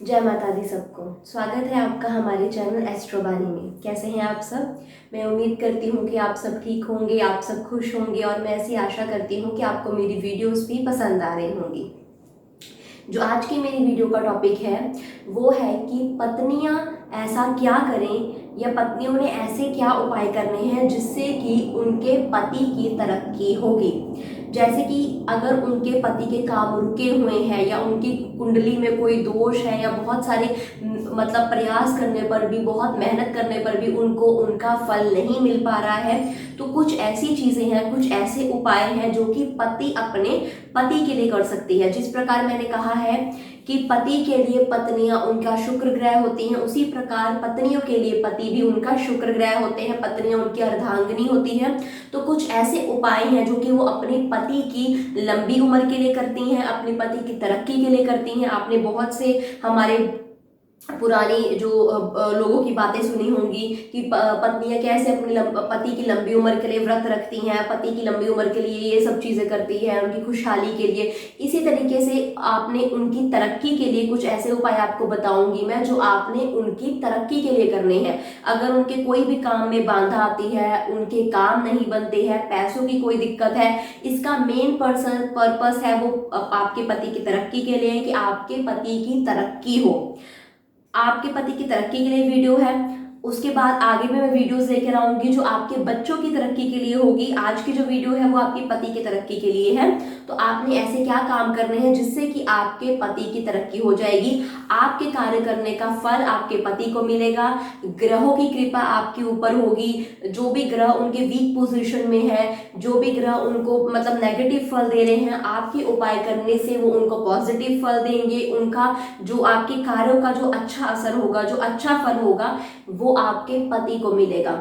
जय माता दी सबको। स्वागत है आपका हमारे चैनल एस्ट्रोबानी में। कैसे हैं आप सब? मैं उम्मीद करती हूँ कि आप सब ठीक होंगे, आप सब खुश होंगे और मैं ऐसी आशा करती हूँ कि आपको मेरी वीडियोस भी पसंद आ रही होंगी। जो आज की मेरी वीडियो का टॉपिक है वो है कि पत्नियां ऐसा क्या करें या पत्नियों ने ऐसे क्या उपाय करने हैं जिससे कि उनके पति की तरक्की होगी। जैसे कि अगर उनके पति के काम रुके हुए हैं या उनकी कुंडली में कोई दोष है या बहुत सारे मतलब प्रयास करने पर भी, बहुत मेहनत करने पर भी उनको उनका फल नहीं मिल पा रहा है, तो कुछ ऐसी चीजें हैं, कुछ ऐसे उपाय हैं जो कि पति अपने पति के लिए कर सकती है। जिस प्रकार मैंने कहा है कि पति के लिए पत्नियां उनका शुक्र ग्रह होती हैं, उसी प्रकार पत्नियों के लिए पति भी उनका शुक्र ग्रह होते हैं, पत्नियां उनकी अर्धांगिनी होती हैं। तो कुछ ऐसे उपाय हैं जो कि वो अपने पति की लंबी उम्र के लिए करती हैं, अपने पति की तरक्की के लिए करती हैं। आपने बहुत से हमारे पुरानी जो लोगों की बातें सुनी होंगी कि पत्नियां कैसे अपनी पति की लंबी उम्र के लिए व्रत रखती हैं, पति की लंबी उम्र के लिए ये सब चीजें करती हैं, उनकी खुशहाली के लिए। इसी तरीके से आपने उनकी तरक्की के लिए कुछ ऐसे उपाय आपको बताऊंगी मैं जो आपने उनकी तरक्की के लिए करने हैं। अगर उनके कोई भी काम में बाधा आती है, उनके काम नहीं बनते हैं, पैसों की कोई दिक्कत है, इसका मेन पर्पस है वो आपके पति की तरक्की के लिए, कि आपके पति की तरक्की हो, आपके पति की तरक्की के लिए वीडियो है। उसके बाद आगे भी मैं वीडियोस लेकर आऊंगी जो आपके बच्चों की तरक्की के लिए होगी। आज की जो वीडियो है वो आपके पति की तरक्की के लिए है। तो आपने ऐसे क्या काम करने हैं जिससे कि आपके पति की तरक्की हो जाएगी, आपके कार्य करने का फल आपके पति को मिलेगा, ग्रहों की कृपा आपके ऊपर होगी। जो भी ग्रह उनके वीक पोजीशन में है, जो भी ग्रह उनको मतलब नेगेटिव फल दे रहे हैं, आपके उपाय करने से वो उनको पॉजिटिव फल देंगे। उनका जो आपके कार्यों का जो अच्छा असर होगा, जो अच्छा फल होगा, वो आपके पति को मिलेगा।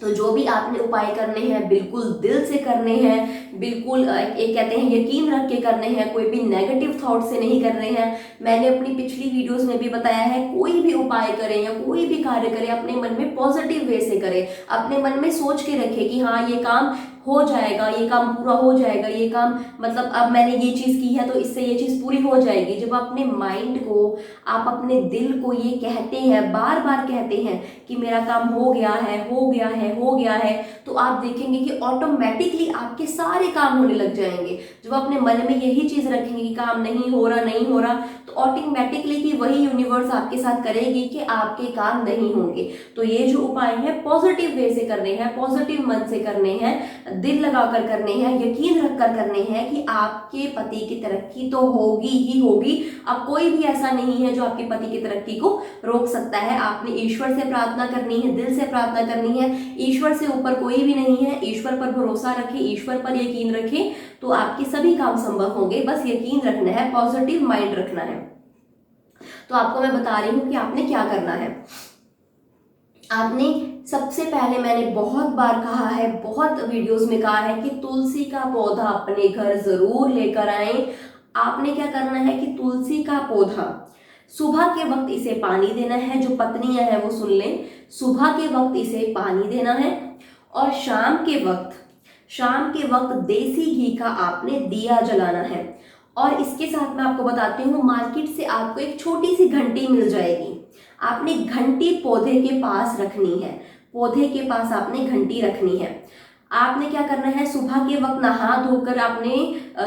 तो जो भी आपने उपाय करने हैं बिल्कुल दिल से करने हैं, बिल्कुल एक कहते हैं यकीन रख के करने हैं, कोई भी नेगेटिव थॉट से नहीं करने हैं। मैंने अपनी पिछली वीडियोस में भी बताया है, कोई भी उपाय करें या कोई भी कार्य करें अपने मन में पॉजिटिव वे से करें, अपने मन में सोच के रखें कि हाँ ये काम हो जाएगा, ये काम पूरा हो जाएगा, ये काम मतलब अब मैंने ये चीज की है तो इससे ये चीज पूरी हो जाएगी। जब अपने माइंड को, आप अपने दिल को ये कहते हैं, बार बार कहते हैं कि मेरा काम हो गया है, हो गया है, हो गया है, तो आप देखेंगे कि ऑटोमेटिकली आपके सारे काम होने लग जाएंगे। जब अपने मन में यही चीज रखेंगे कि काम नहीं हो रहा, नहीं हो रहा, तो ऑटोमेटिकली कि वही यूनिवर्स आपके साथ करेगी कि आपके काम नहीं होंगे। तो ये जो उपाय है पॉजिटिव वे से करने हैं, पॉजिटिव मन से करने हैं, दिल लगाकर करने हैं, यकीन रखकर करने हैं कि आपके पति की तरक्की तो होगी ही होगी। अब कोई भी ऐसा नहीं है जो आपके पति की तरक्की को रोक सकता है। आपने ईश्वर से प्रार्थना करनी है, दिल से प्रार्थना करनी है। ईश्वर से ऊपर कोई भी नहीं है। ईश्वर पर भरोसा रखें, ईश्वर पर यकीन रखें, तो आपके सभी काम संभव होंगे। बस यकीन रखना है, पॉजिटिव माइंड रखना है। तो आपको मैं बता रही हूं कि आपने क्या करना है। आपने सबसे पहले, मैंने बहुत बार कहा है, बहुत वीडियोस में कहा है कि तुलसी का पौधा अपने घर जरूर लेकर आए। आपने क्या करना है कि तुलसी का पौधा सुबह के वक्त इसे पानी देना है। जो पत्नियां हैं वो सुन लें, सुबह के वक्त इसे पानी देना है और शाम के वक्त देसी घी का आपने दिया जलाना है। और इसके साथ मैं आपको बताती हूँ, मार्केट से आपको एक छोटी सी घंटी मिल जाएगी। आपने घंटी पौधे के पास रखनी है, पौधे के पास आपने घंटी रखनी है। आपने क्या करना है, सुबह के वक्त नहा धोकर आपने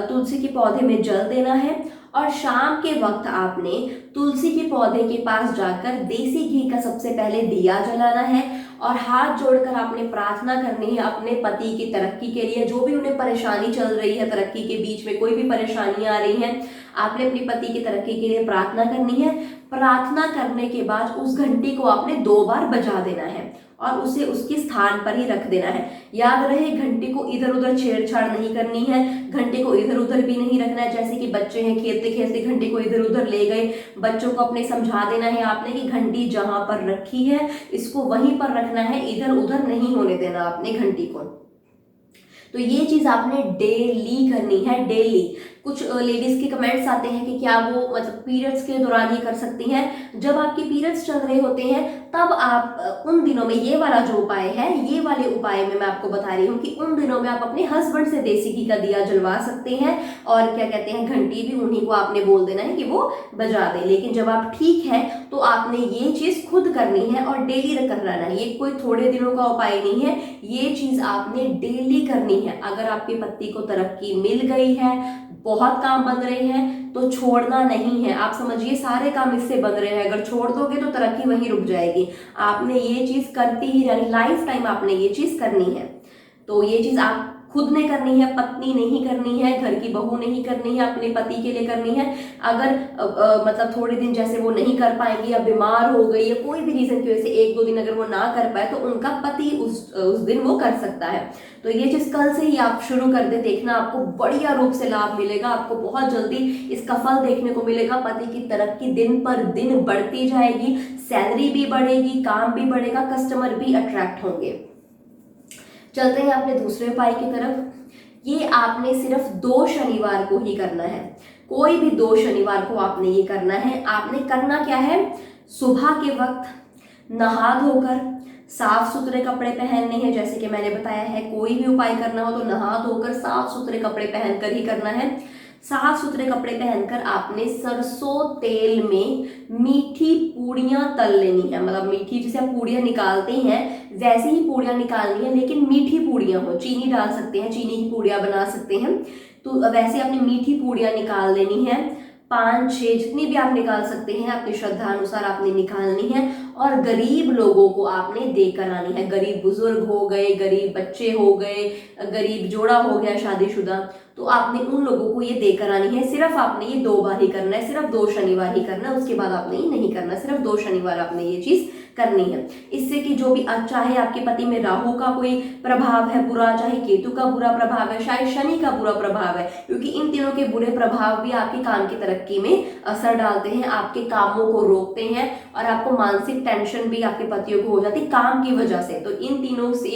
तुलसी के पौधे में जल देना है और शाम के वक्त आपने तुलसी के पौधे के पास जाकर देसी घी का सबसे पहले दिया जलाना है और हाथ जोड़कर आपने प्रार्थना करनी है अपने पति की तरक्की के लिए। जो भी उन्हें परेशानी चल रही है, तरक्की के बीच में कोई भी परेशानियां आ रही हैं, आपने अपने पति की तरक्की के लिए प्रार्थना करनी है। प्रार्थना करने के बाद उस घंटी को आपने 2 बार बजा देना है और उसे उसके स्थान पर ही रख देना है। याद रहे, घंटी को इधर उधर छेड़छाड़ नहीं करनी है, घंटी को इधर उधर भी नहीं रखना है। जैसे कि बच्चे हैं, खेलते खेलते घंटी को इधर उधर ले गए, बच्चों को अपने समझा देना है आपने कि घंटी जहां पर रखी है इसको वहीं पर रखना है, इधर उधर नहीं होने देना आपने घंटी को। तो ये चीज आपने डेली करनी है, डेली। कुछ लेडीज़ के कमेंट्स आते हैं कि क्या वो मतलब पीरियड्स के दौरान ये कर सकती हैं। जब आपके पीरियड्स चल रहे होते हैं तब आप उन दिनों में ये वाला जो उपाय है, ये वाले उपाय में मैं आपको बता रही हूँ कि उन दिनों में आप अपने हस्बैंड से देसी घी का दिया जलवा सकते हैं और क्या कहते हैं घंटी भी उन्हीं को आपने बोल देना है कि वो बजा दे। लेकिन जब आप ठीक है तो आपने ये चीज़ खुद करनी है और डेली करना है। ये कोई थोड़े दिनों का उपाय नहीं है, ये चीज़ आपने डेली करनी है। अगर आपके पति को तरक्की मिल गई है, बहुत काम बन रहे हैं तो छोड़ना नहीं है। आप समझिए सारे काम इससे बन रहे हैं, अगर छोड़ दोगे तो तरक्की वहीं रुक जाएगी। आपने ये चीज करती ही रहनी, लाइफ टाइम आपने ये चीज करनी है। तो ये चीज आप खुद ने करनी है, पत्नी नहीं करनी है, घर की बहू नहीं करनी है, अपने पति के लिए करनी है। अगर मतलब थोड़े दिन जैसे वो नहीं कर पाएंगी या बीमार हो गई या कोई भी रीजन की वजह से 1-2 दिन अगर वो ना कर पाए तो उनका पति उस दिन वो कर सकता है। तो ये चीज कल से ही आप शुरू कर दे, देखना आपको बढ़िया रूप से लाभ मिलेगा, आपको बहुत जल्दी इसका फल देखने को मिलेगा। पति की तरक्की दिन पर दिन बढ़ती जाएगी, सैलरी भी बढ़ेगी, काम भी बढ़ेगा, कस्टमर भी अट्रैक्ट होंगे। चलते हैं अपने दूसरे उपाय की तरफ। ये आपने सिर्फ 2 शनिवार को ही करना है, कोई भी 2 शनिवार को आपने ये करना है। आपने करना क्या है, सुबह के वक्त नहा धोकर साफ सुथरे कपड़े पहनने हैं। जैसे कि मैंने बताया है, कोई भी उपाय करना हो तो नहा धोकर साफ सुथरे कपड़े पहनकर ही करना है। साफ सुथरे कपड़े पहनकर आपने सरसों तेल में मीठी पूड़ियां तल लेनी है। मतलब मीठी जैसे आप पूड़ियां निकालते हैं वैसे ही पूड़ियां निकालनी है, लेकिन मीठी पूड़ियां हो, चीनी डाल सकते हैं, चीनी की पूड़ियां बना सकते हैं। तो वैसे आपने मीठी पूड़ियां निकाल लेनी है, 5-6 जितनी भी आप निकाल सकते हैं अपनी श्रद्धा अनुसार आपने निकालनी है। और गरीब लोगों को आपने देकर आनी है। गरीब बुजुर्ग हो गए, गरीब बच्चे हो गए, गरीब जोड़ा हो गया शादीशुदा, तो आपने उन लोगों को ये देकर आनी है। सिर्फ आपने ये 2 बार ही करना है, सिर्फ 2 शनिवार ही करना है, उसके बाद आपने ये नहीं करना, सिर्फ 2 शनिवार आपने ये चीज करनी है। इससे कि जो भी चाहे आपके पति में राहु का कोई प्रभाव है बुरा, चाहे केतु का बुरा प्रभाव है, शायद शनि का बुरा प्रभाव है, क्योंकि इन तीनों के बुरे प्रभाव भी आपके काम की तरक्की में असर डालते हैं, आपके कामों को रोकते हैं और आपको मानसिक टेंशन भी आपके पतियों को हो जाती है काम की वजह से। तो इन तीनों से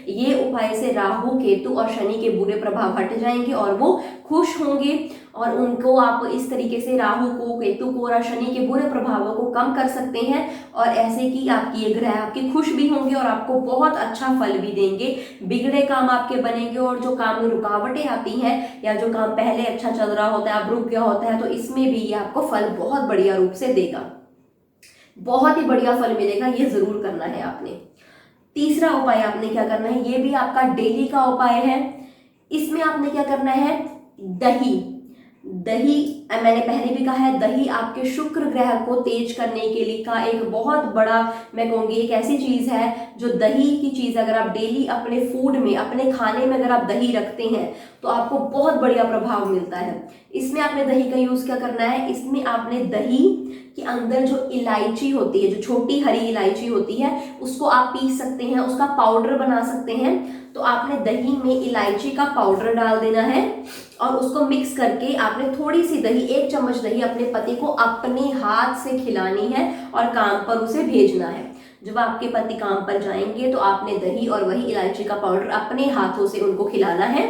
ये उपाय से राहु केतु और शनि के बुरे प्रभाव हट जाएंगे और वो खुश होंगे। और उनको आप इस तरीके से राहु को, केतु को और शनि के बुरे प्रभावों को कम कर सकते हैं। और ऐसे कि आपकी ये ग्रह आपके खुश भी होंगे और आपको बहुत अच्छा फल भी देंगे। बिगड़े काम आपके बनेंगे और जो काम में रुकावटें आती हैं या जो काम पहले अच्छा चल रहा होता है अब रुक गया होता है, तो इसमें भी ये आपको फल बहुत बढ़िया रूप से देगा, बहुत ही बढ़िया फल मिलेगा। ये जरूर करना है आपने। तीसरा उपाय आपने क्या करना है, ये भी आपका डेली का उपाय है। इसमें आपने क्या करना है, दही मैंने पहले भी कहा है, दही आपके शुक्र ग्रह को तेज करने के लिए का एक बहुत बड़ा, मैं कहूँगी एक ऐसी चीज है जो दही की चीज अगर आप डेली अपने फूड में, अपने खाने में अगर आप दही रखते हैं तो आपको बहुत बढ़िया प्रभाव मिलता है। इसमें आपने दही का यूज क्या करना है, इसमें आपने दही के अंदर जो इलायची होती है, जो छोटी हरी इलायची होती है, उसको आप पीस सकते हैं, उसका पाउडर बना सकते हैं। तो आपने दही में इलायची का पाउडर डाल देना है और उसको मिक्स करके आपने थोड़ी सी दही, 1 चम्मच दही अपने पति को अपने हाथ से खिलानी है और काम पर उसे भेजना है। जब आपके पति काम पर जाएंगे तो आपने दही और वही इलायची का पाउडर अपने हाथों से उनको खिलाना है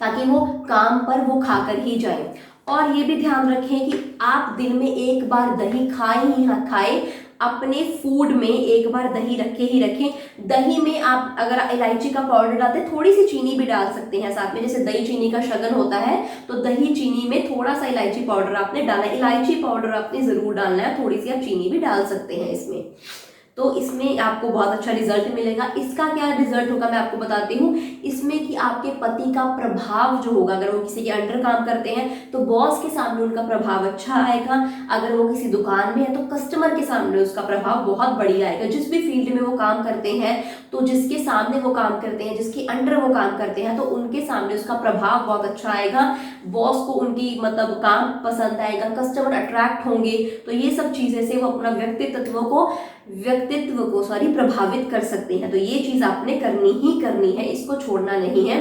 ताकि वो काम पर वो खाकर ही जाए। और ये भी ध्यान रखें कि आप दिन में 1 बार दही खाएं, अपने फूड में 1 बार दही रखे ही रखें। दही में आप अगर इलायची का पाउडर डालते हैं, थोड़ी सी चीनी भी डाल सकते हैं साथ में, जैसे दही चीनी का शगन होता है, तो दही चीनी में थोड़ा सा इलायची पाउडर आपने डालना है। इलायची पाउडर आपने जरूर डालना है, थोड़ी सी आप चीनी भी डाल सकते हैं इसमें, तो इसमें आपको बहुत अच्छा रिजल्ट मिलेगा। इसका क्या रिजल्ट होगा मैं आपको बताती हूँ। इसमें कि आपके पति का प्रभाव जो होगा, अगर वो किसी के अंडर काम करते हैं तो बॉस के सामने उनका प्रभाव अच्छा आएगा, अगर वो किसी दुकान में है तो कस्टमर के सामने उसका प्रभाव बहुत बढ़िया आएगा। जिस भी फील्ड में वो काम करते हैं, तो जिसके सामने वो काम करते हैं, जिसके अंडर वो काम करते हैं, तो उनके सामने उसका प्रभाव बहुत अच्छा आएगा। बॉस को उनकी मतलब काम पसंद आएगा, कस्टमर अट्रैक्ट होंगे। तो ये सब चीजें से वो अपना व्यक्तित्व को प्रभावित कर सकते हैं। तो ये चीज आपने करनी ही करनी है, इसको छोड़ना नहीं है।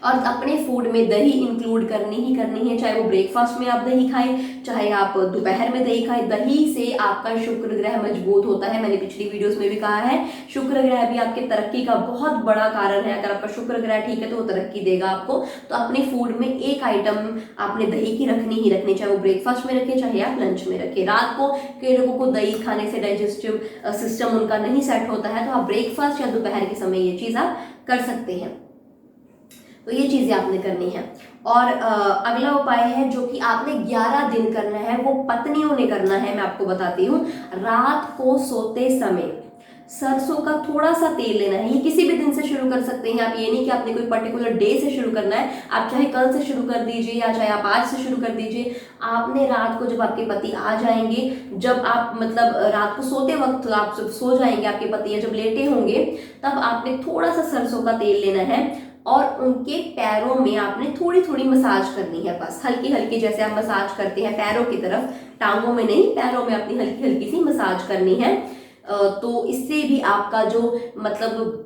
और अपने फूड में दही इंक्लूड करनी ही करनी है, चाहे वो ब्रेकफास्ट में आप दही खाएं, चाहे आप दोपहर में दही खाएं। दही से आपका शुक्र ग्रह मजबूत होता है, मैंने पिछली वीडियोस में भी कहा है। शुक्र ग्रह भी आपके तरक्की का बहुत बड़ा कारण है। अगर आपका शुक्र ग्रह ठीक है तो वो तरक्की देगा आपको। तो अपने फूड में एक आइटम आपने दही की रखनी ही रखनी, चाहे वो ब्रेकफास्ट में रखें चाहे आप लंच में रखें। रात को कई लोगों को दही खाने से डाइजेस्टिव सिस्टम उनका नहीं सेट होता है, तो आप ब्रेकफास्ट या दोपहर के समय ये चीज आप कर सकते हैं। तो ये चीजें आपने करनी है। और अगला उपाय है जो कि आपने 11 दिन करना है, वो पत्नियों ने करना है। मैं आपको बताती हूँ, रात को सोते समय सरसों का थोड़ा सा तेल लेना है। ये किसी भी दिन से शुरू कर सकते हैं आप, ये नहीं कि आपने कोई पर्टिकुलर डे से शुरू करना है। आप चाहे कल से शुरू कर दीजिए या चाहे आप आज से शुरू कर दीजिए। आपने रात को जब आपके पति आ जाएंगे, जब आप मतलब रात को सोते वक्त आप जब सो जाएंगे आपके पति या जब लेटे होंगे, तब आपने थोड़ा सा सरसों का तेल लेना है और उनके पैरों में आपने थोड़ी थोड़ी मसाज करनी है, बस हल्की हल्की, जैसे आप मसाज करते हैं पैरों की तरफ, टांगों में नहीं, पैरों में अपनी हल्की हल्की सी मसाज करनी है। तो इससे भी आपका जो मतलब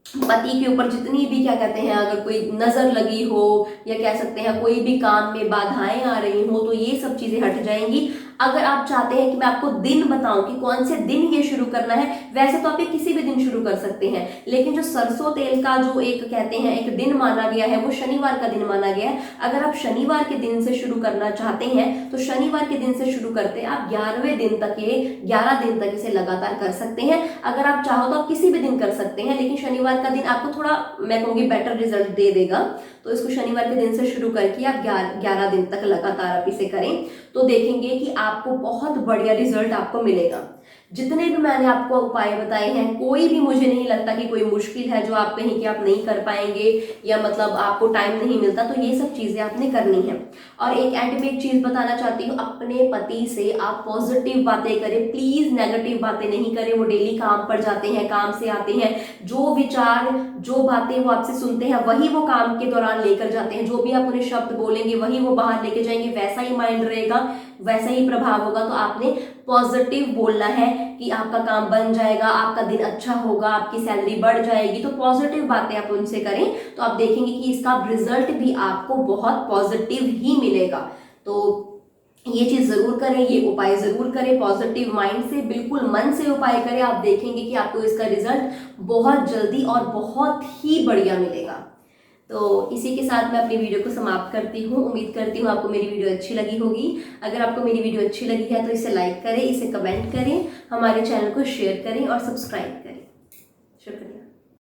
पति के ऊपर जितनी भी क्या कहते हैं, अगर कोई नजर लगी हो या कह सकते हैं कोई भी काम में बाधाएं आ रही हो, तो ये सब चीजें हट जाएंगी। अगर आप चाहते हैं कि मैं आपको दिन बताऊं कि कौन से दिन ये शुरू करना है, वैसे तो आप ये किसी भी दिन शुरू कर सकते हैं, लेकिन जो सरसों तेल का जो एक कहते हैं एक दिन माना गया है, वो शनिवार का दिन माना गया है। अगर आप शनिवार के दिन से शुरू करना चाहते हैं तो शनिवार के दिन से शुरू करते हैं आप 11वें दिन तक, ये 11 दिन तक इसे लगातार कर सकते हैं। अगर आप चाहो तो आप किसी भी दिन कर सकते हैं, लेकिन शनिवार का दिन आपको थोड़ा, मैं कहूंगी, बेटर रिजल्ट दे देगा। तो इसको शनिवार के दिन से शुरू करके आप 11 दिन तक लगातार आप इसे करें, तो देखेंगे कि आपको बहुत बढ़िया रिजल्ट आपको मिलेगा। जितने भी मैंने आपको उपाय बताए हैं, कोई भी मुझे नहीं लगता कि कोई मुश्किल है जो आप कहीं कि आप नहीं कर पाएंगे या मतलब आपको टाइम नहीं मिलता, तो ये सब चीजें आपने करनी है। और एक एंड में एक चीज बताना चाहती हूँ, अपने पति से आप पॉजिटिव बातें करें, प्लीज नेगेटिव बातें नहीं करें। वो डेली काम पर जाते हैं, काम से आते हैं, जो विचार जो बातें वो आपसे सुनते हैं वही वो काम के दौरान लेकर जाते हैं। जो भी आप उन्हें शब्द बोलेंगे वही वो बाहर लेके जाएंगे, वैसा ही माइंड रहेगा, वैसा ही प्रभाव होगा। तो आपने पॉजिटिव बोलना है कि आपका काम बन जाएगा, आपका दिन अच्छा होगा, आपकी सैलरी बढ़ जाएगी। तो पॉजिटिव बातें आप उनसे करें, तो आप देखेंगे कि इसका रिजल्ट भी आपको बहुत पॉजिटिव ही मिलेगा। तो ये चीज जरूर करें, ये उपाय जरूर करें, पॉजिटिव माइंड से, बिल्कुल मन से उपाय करें। आप देखेंगे कि आपको इसका रिजल्ट बहुत जल्दी और बहुत ही बढ़िया मिलेगा। तो इसी के साथ मैं अपनी वीडियो को समाप्त करती हूँ। उम्मीद करती हूँ आपको मेरी वीडियो अच्छी लगी होगी। अगर आपको मेरी वीडियो अच्छी लगी है तो इसे लाइक करें, इसे कमेंट करें, हमारे चैनल को शेयर करें और सब्सक्राइब करें।